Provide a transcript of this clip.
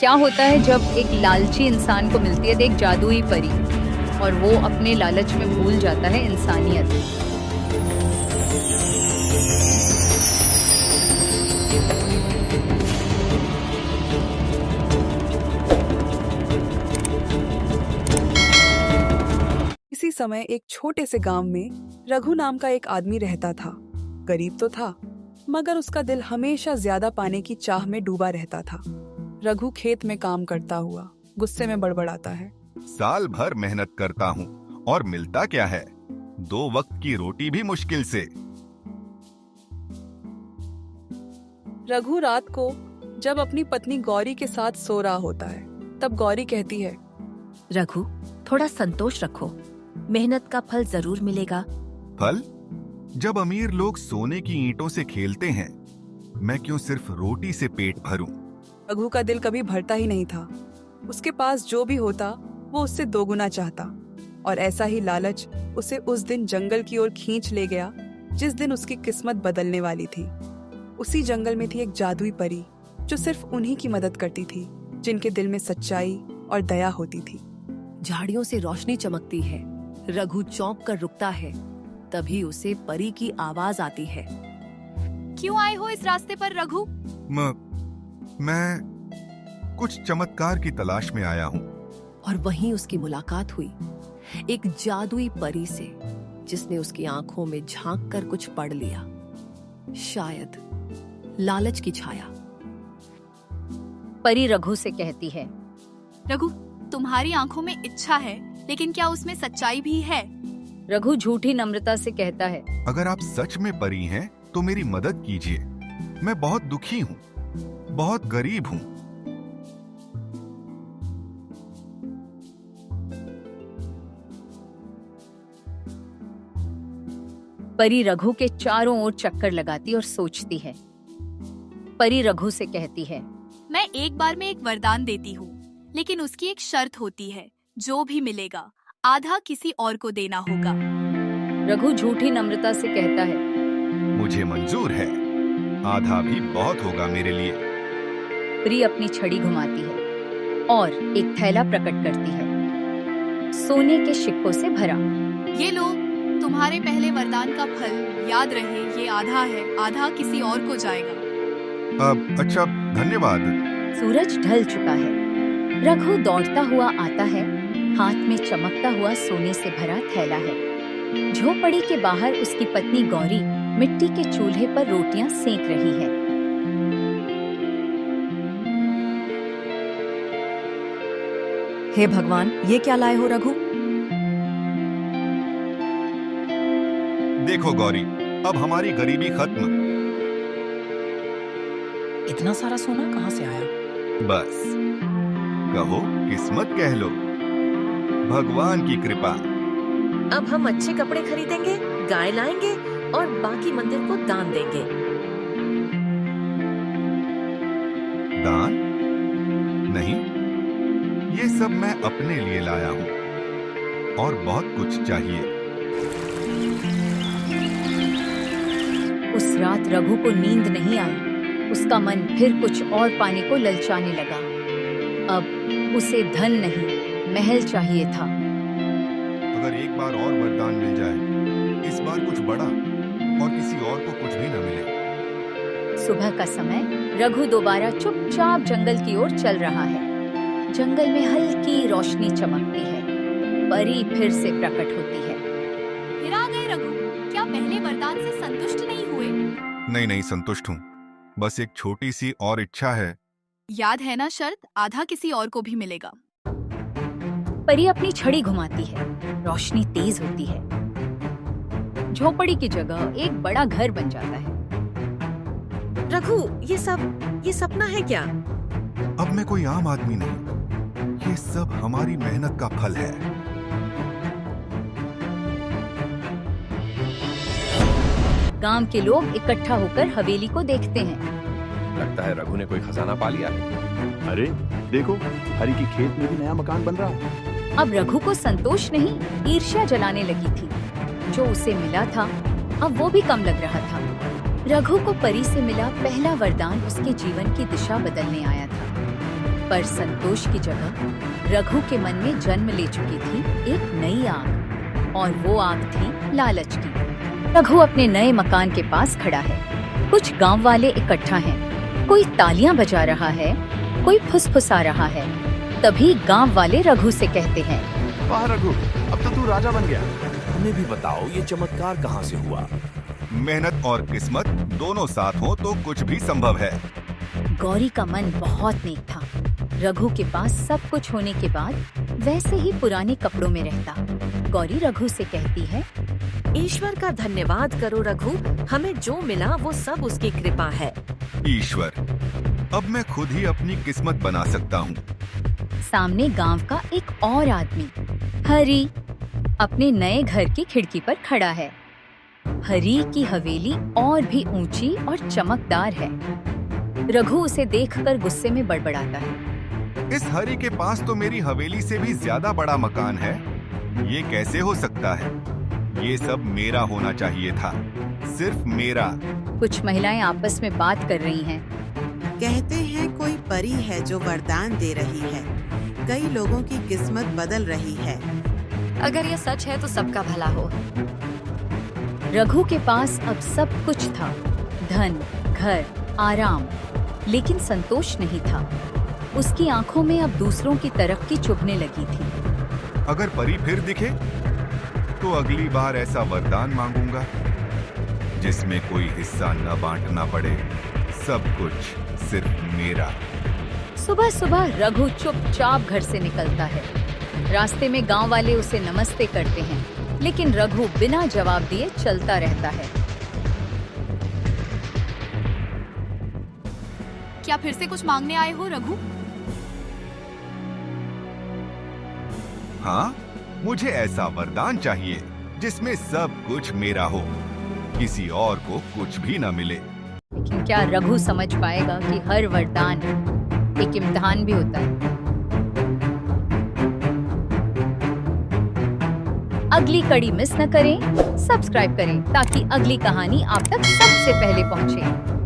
क्या होता है जब एक लालची इंसान को मिलती है एक जादुई परी और वो अपने लालच में भूल जाता है इंसानियत। इसी समय एक छोटे से गांव में रघु नाम का एक आदमी रहता था। गरीब तो था, मगर उसका दिल हमेशा ज्यादा पाने की चाह में डूबा रहता था। रघु खेत में काम करता हुआ गुस्से में बड़बड़ाता है। साल भर मेहनत करता हूँ और मिलता क्या है? 2 वक्त की रोटी भी मुश्किल से। रघु रात को जब अपनी पत्नी गौरी के साथ सो रहा होता है, तब गौरी कहती है, रघु, थोड़ा संतोष रखो, मेहनत का फल जरूर मिलेगा। फल? जब अमीर लोग सोने की ईंटों से खेलते हैं, मैं क्यों सिर्फ रोटी से पेट भरूं? रघु का दिल कभी भरता ही नहीं था। उसके पास जो भी होता वो उससे 2 गुना चाहता, और ऐसा ही लालच उसे उस दिन जंगल की ओर खींच ले गया जिस दिन उसकी किस्मत बदलने वाली थी। उसी जंगल में थी एक जादुई परी जो सिर्फ उन्हीं की मदद करती थी जिनके दिल में सच्चाई और दया होती थी। झाड़ियों से रोशनी चमकती है। रघु चौंक कर रुकता है। तभी उसे परी की आवाज आती है। क्यों आए हो इस रास्ते पर रघु? मैं कुछ चमत्कार की तलाश में आया हूँ। और वहीं उसकी मुलाकात हुई एक जादुई परी से, जिसने उसकी आंखों में झांक कर कुछ पढ़ लिया, शायद लालच की छाया। परी रघु से कहती है, रघु, तुम्हारी आंखों में इच्छा है, लेकिन क्या उसमें सच्चाई भी है? रघु झूठी नम्रता से कहता है, अगर आप सच में परी हैं, तो मेरी मदद कीजिए। मैं बहुत दुखी हूँ, बहुत गरीब हूँ। परी रघु के चारों ओर चक्कर लगाती और सोचती है। परी रघु से कहती है, मैं एक बार में एक वरदान देती हूँ, लेकिन उसकी एक शर्त होती है, जो भी मिलेगा आधा किसी और को देना होगा। रघु झूठी नम्रता से कहता है, मुझे मंजूर है, आधा भी बहुत होगा मेरे लिए। परी अपनी छड़ी घुमाती है और एक थैला प्रकट करती है, सोने के सिक्कों से भरा। ये लो, तुम्हारे पहले वरदान का फल। याद रहे, ये आधा है, आधा किसी और को जाएगा। अच्छा, धन्यवाद। सूरज ढल चुका है। रघु दौड़ता हुआ आता है। हाथ में चमकता हुआ सोने से भरा थैला है। झोपड़ी के बाहर उसकी पत्नी गौरी मिट्टी के चूल्हे पर रोटियां सेंक रही है। हे भगवान, ये क्या लाए हो रघु? देखो गौरी, अब हमारी गरीबी खत्म। इतना सारा सोना कहाँ से आया? बस कहो, किस्मत कह लो, भगवान की कृपा। अब हम अच्छे कपड़े खरीदेंगे, गाय लाएंगे और बाकी मंदिर को दान देंगे। दान? नहीं, ये सब मैं अपने लिए लाया हूँ, और बहुत कुछ चाहिए। उस रात रघु को नींद नहीं आई। उसका मन फिर कुछ और पाने को ललचाने लगा। अब उसे धन नहीं, महल चाहिए था। अगर एक बार और वरदान मिल जाए, इस बार कुछ बड़ा, और किसी और को कुछ भी न मिले। सुबह का समय। रघु दोबारा चुपचाप जंगल की ओर चल रहा है। जंगल में हल्की रोशनी चमकती है। परी फिर से प्रकट होती है। फिर आ गए रघु, क्या पहले वरदान से संतुष्ट नहीं हुए? नहीं, संतुष्ट हूँ। बस एक छोटी सी और इच्छा है। याद है ना शर्त, आधा किसी और को भी मिलेगा। परी अपनी छड़ी घुमाती है। रोशनी तेज होती है। झोपड़ी की जगह एक बड़ा घर बन जाता है। रघु, ये सपना है क्या? अब मैं कोई आम आदमी नहीं, ये सब हमारी मेहनत का फल है। गांव के लोग इकट्ठा होकर हवेली को देखते हैं। लगता है रघु ने कोई खजाना पा लिया है। अरे देखो, हरी की खेत में भी नया मकान बन रहा है। अब रघु को संतोष नहीं, ईर्ष्या जलाने लगी थी। जो उसे मिला था, अब वो भी कम लग रहा था। रघु को परी से मिला पहला वरदान उसके जीवन की दिशा बदलने आया था। पर संतोष की जगह रघु के मन में जन्म ले चुकी थी एक नई आग, और वो आग थी लालच की। रघु अपने नए मकान के पास खड़ा है। कुछ गांव वाले इकट्ठा हैं। कोई तालियां बजा रहा है, कोई फुसफुसा रहा है। तभी गांव वाले रघु से कहते हैं, वाह रघु, अब तो तू राजा बन गया। हमें भी बताओ ये चमत्कार कहाँ से हुआ? मेहनत और किस्मत दोनों साथ हो तो कुछ भी संभव है। गौरी का मन बहुत नेक था। रघु के पास सब कुछ होने के बाद वैसे ही पुराने कपड़ों में रहता। गौरी रघु से कहती है, ईश्वर का धन्यवाद करो रघु, हमें जो मिला वो सब उसकी कृपा है। ईश्वर, अब मैं खुद ही अपनी किस्मत बना सकता हूँ। सामने गांव का एक और आदमी हरी अपने नए घर की खिड़की पर खड़ा है। हरी की हवेली और भी ऊंची और चमकदार है। रघु उसे देखकर गुस्से में बड़बड़ाता है, इस हरी के पास तो मेरी हवेली से भी ज्यादा बड़ा मकान है। ये कैसे हो सकता है? ये सब मेरा होना चाहिए था, सिर्फ मेरा। कुछ महिलाएं आपस में बात कर रही हैं। कहते हैं कोई परी है जो वरदान दे रही है, कई लोगों की किस्मत बदल रही है। अगर ये सच है तो सबका भला हो। रघु के पास अब सब कुछ था, धन, घर, आराम, लेकिन संतोष नहीं था। उसकी आंखों में अब दूसरों की तरक्की चुभने लगी थी। अगर परी फिर दिखे तो अगली बार ऐसा वरदान मांगूंगा जिसमें कोई हिस्सा न बांटना पड़े, सब कुछ सिर्फ मेरा। सुबह सुबह रघु चुपचाप घर से निकलता है। रास्ते में गांव वाले उसे नमस्ते करते हैं, लेकिन रघु बिना जवाब दिए चलता रहता है। क्या फिर से कुछ मांगने आए हो रघु? हाँ, मुझे ऐसा वरदान चाहिए जिसमें सब कुछ मेरा हो, किसी और को कुछ भी न मिले। लेकिन क्या रघु समझ पाएगा कि हर वरदान एक इम्तिहान भी होता है? अगली कड़ी मिस न करें, सब्सक्राइब करें ताकि अगली कहानी आप तक सबसे पहले पहुंचे।